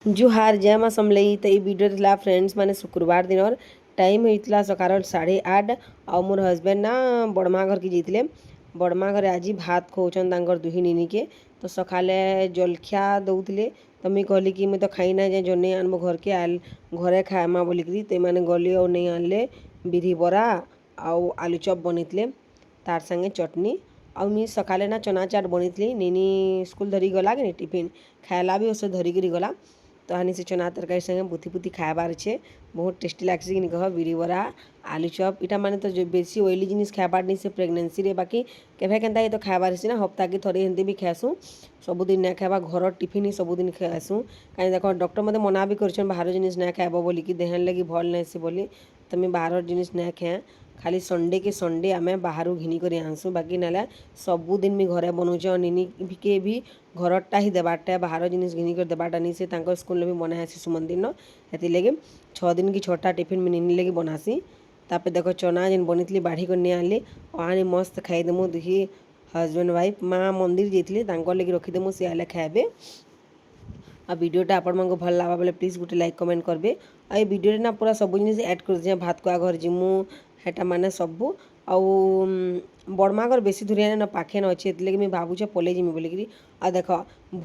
जुहार जय माँ समलई। तो ये वीडियो था फ्रेंड्स मैंने शुक्रवार दिन और टाइम होता सकाल 8:30 आ मोर हजबैंड ना बड़मा घर की जाते बड़मा घर आज भात खोचन दुही नीनी के तो सकाले जलखिया दौले तो मुझे कहली कि मुझे तो खाई ना जाए जन आनब घर के आल घरे खाएमा बोलिकी तो मैंने गली और नहीं आनले बिरी बरा आलू चप बनी तार संगे चटनी आ मुझे सकाले ना चना चाट बनी नीनी स्कूल धरी गला कि टिफिन खाएला भी उसे धरिकी गला तो हानि से चना तरकारी संगे बुथी बुथी खाबार अच्छे बहुत टेस्टी लगसी कि कह बिरी बरा आलू चप इटा माने तो जो बेसी ऑयली जिनिस खाबार नहीं से प्रेगनेंसी रे बाकी केभे केनता तो खाबार ना हप्ता के थोड़े हिंदी भी खाएसु सबुदिन ना खावा घर टिफिन ही सबुदिन खाएसु कहीं देख डॉक्टर मत मना भी कर बाहर जिनिस ना खाएब बोलिकी देहन लगी भल नहीं से बोली तो मैं बाहर जिनिस ना खाए खाली संडे के संडे आम बाहर घिनी कर आनसु बाकी ना सबुदिन मुझे घरे बनाऊे नीनी के भी घरटा ही देवाटा बाहर जिनिस घिनी कर देवाटा नहीं से स्कूल भी बनाए शिशु मंदिर न हेती लगे 6 दिन की 6टा टिफिन में नीनी लगी बनासी तापर देखो चना जेन बनी बाढ़ी कर नहीं आनली आनी मस्त खाईदेमु दुही हजबैंड वाइफ माँ मंदिर जाते लगे रखीदेमु सी आले खाए आ वीडियोटा आपण मन भल लगा बेले प्लीज गोटे लाइक कमेंट करबे आ ये वीडियो ना पूरा सब जिनिस ऐड कर दिया भात को घर जिमु हेटा माने सबू आउ बड़मा घर बेसी दूरिया न पाखे न अच्छे लगे मुझे भावुचे पलि जिमी बोलिकी आ देख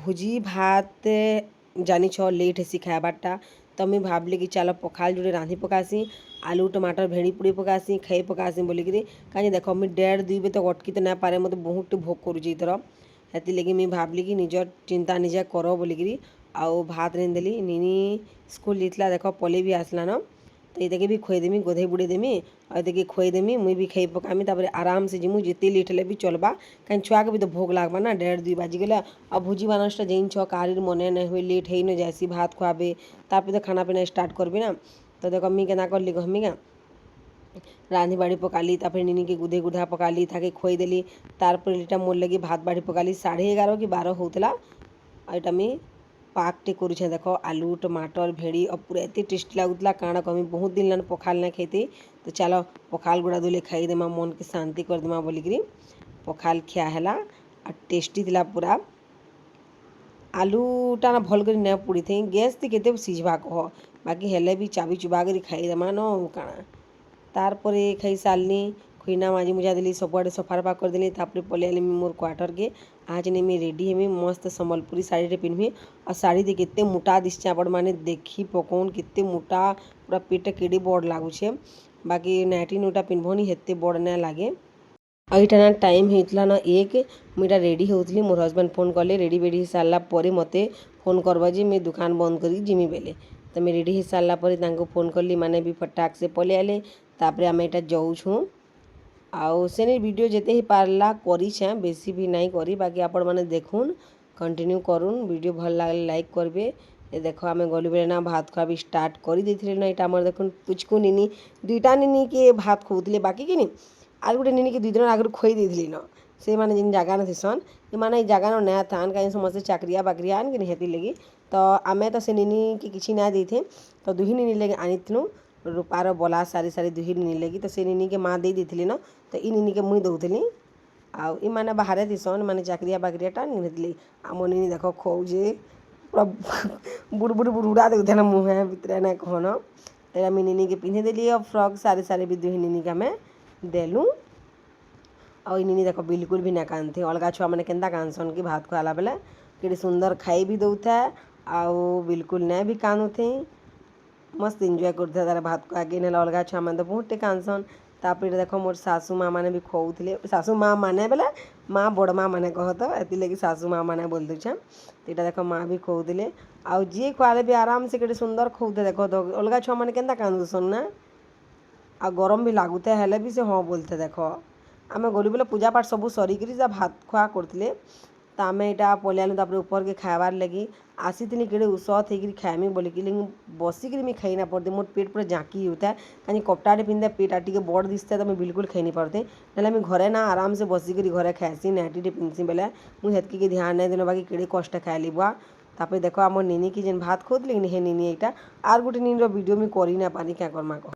भुजी भात जानी छ लेट हेसी खाबारटा तो मुझे भावली कि चल पखाल जोड़े रांधि पकासी आलू टमाटर भेड़ी पुड़ी पकासी खाई पकासी बोलिकी कहीं देख मुझे 1:30-2 बजे तक अटकी तो ना पारे मत बहुत भोग करुचे इथर हेती लगे मुझे भावली कि निज चिंता निजे कर बोलिकी आउ भात रांधिदेली नीनी स्कूल जाता देख पलि भी आसला न तो ये भी खुएदेमी गोधे बुड़े देमी और ये खुएदेमी मुई भी खाई पकामी तापर आराम से जिमु जिते लेट हेले भी चलबा कहीं छुआ के भी तो भोग लागबा ना 1:30-2 बाजिगला और भुजी बानसटा जेन छ कारी मने नहीं हुए लेट है न जैसी भात खुआबे तापर तो खाना पीना स्टार्ट करबी ना तो देख मी के करली कहमी क्या रांधी बाड़ी पकाली तापर नीनी के गुधे गुधा पकाली ताके खुई देली तारपर इटा मोर लगी भात बाड़ी पकाली 11:30 कि 12 होता और इटा मी पाकटे करुछे देख आलू टमाटर भेड़ी और पूरा एत टेस्टी लगुला काण कमी बहुत दिन लान पखाल ना खाते तो चलो पखाल गुड़ा दुले खाईदेमा मन के शांति करदेमा बोलिकी पखाल खिया है और टेस्टी थिला पूरा आलूटा ना भल कर ना पुड़ी थे गैस थी केते सीझवा कह बाकी हेले भी चाबी चुबा कर खाईदेमा न काण तारपर खाई सारनी खुईना माजी मुजा देली सबुआड़े सफा रफा करदेली तापर पलि आली मोर क्वार्टर के आज नहीं मैं रेडी हेमी मस्त संबलपुरी साड़ी पिन्हबी और साड़ी दे केते मोटा दिशे आपण मैंने देखी पकौन केते मोटा पूरा पेट केड़ी बड़ लगुचे बाकी नाइटी नोटा पिन्हबनी हेते बड़ ना लगे और यहाँ ना टाइम होता ना 1 मुझा रेडी होती मोर हजबैंड फोन कले रेडी बेडी हो सारा पर मत फोन करवा जे मैं दुकान बंद कर जिमी बेले तो मैं रेडी हो सारा पर फोन कली मैंने भी फटाक से पलि आले तापर आम यहाँ जाऊँ आउ से वीडियो जेते ही पारला करी बेसी भी नहीं करी बाकी आपण माने देखुन कंटिन्यू करुन वीडियो भल लगे लाइक करबे ये देखो आम गलु बेले ना भात खुआ भी स्टार्ट कर देते ना यहाँ देखुन पुचकू नीनी 2टा नीनी के भात खुले बाकी कि आर गोटे नीनी के 2 दिन आगु खुई देती न से मैंने जिन जगह न थीसन ये मैंने जगह नया थान कहीं समस्त चाकरिया बाकरिया आन कि हेती लगी तो आमे तो से नीनी के किसी ना देते तो दुही नीनी लगे आनीथिलु रूपार बला सारी सारी दुही नीनी लगी तो से नीनी के माँ दे दी न तो ई नीनी के मुई दौली आउ ई मैंने बाहर थीसन मैंने चाकरिया बाकरिया टान नीली आम नीनी देख खोजे पूरा बुड़ बुड़ा देते ना मुँह भितर ना कहन तो आम नीनी के पिंधे देली और फ्रॉक सारी सारी भी दुही नीनी के आम देलु और नीनी देख बिल्कुल भी ना कानते अलगा छुआ मैंने केन्ता कानसन कि भात खुआला बेले कि सुंदर खाई भी दौथा आउ बिल्कुल ना भी कानुथे मस्त एंजॉय करते तार भात को आगे ना अलगा छुआ मैंने तो बहुत टे कानसन तापर देख मोर सासू माँ मैंने भी खुले सासू माँ माने बेले माँ बड़ माँ मैंने कहत ये लगे सासू माँ मैंने बोल दूचे तो यहाँ देख माँ भी खुले आउ जी खुआले भी आराम से के सुंदर खुदे देख तो अलगा छुआ मैंने केन्ता कांदुसन ना आ गरम भी लगुते हेले भी से हाँ बोलते देख आम गलु बेले पूजा पाठ सब सरिकी भात खुआ करते तो आम यहाँ पलि आलु तापर ऊपर के खाबार लगी आसी कि उसत हो खाएमी बोलिकी लेकिन बसिक मुझे खाई ना पड़ते मोर पेट पूरा जाकी होता है कहीं कपटाटे पिंधे पेट टी बड़ दिशा तो मुझे बिल्कुल खाई नहीं पारते ना मुझे घरे ना आराम से बसिक घरे खाएसी नाइटी पिंधसी बेले मुझे हेतकी ध्यान नहीं देना बाकी केड़े कष्ट खाएली बुआ तापर देख आम नीनी की जेन भात खोद लेकिन हे नीनी यहाँ आर गोटे नीनी वीडियो मुझे करी ना पारी क्या करमा कह।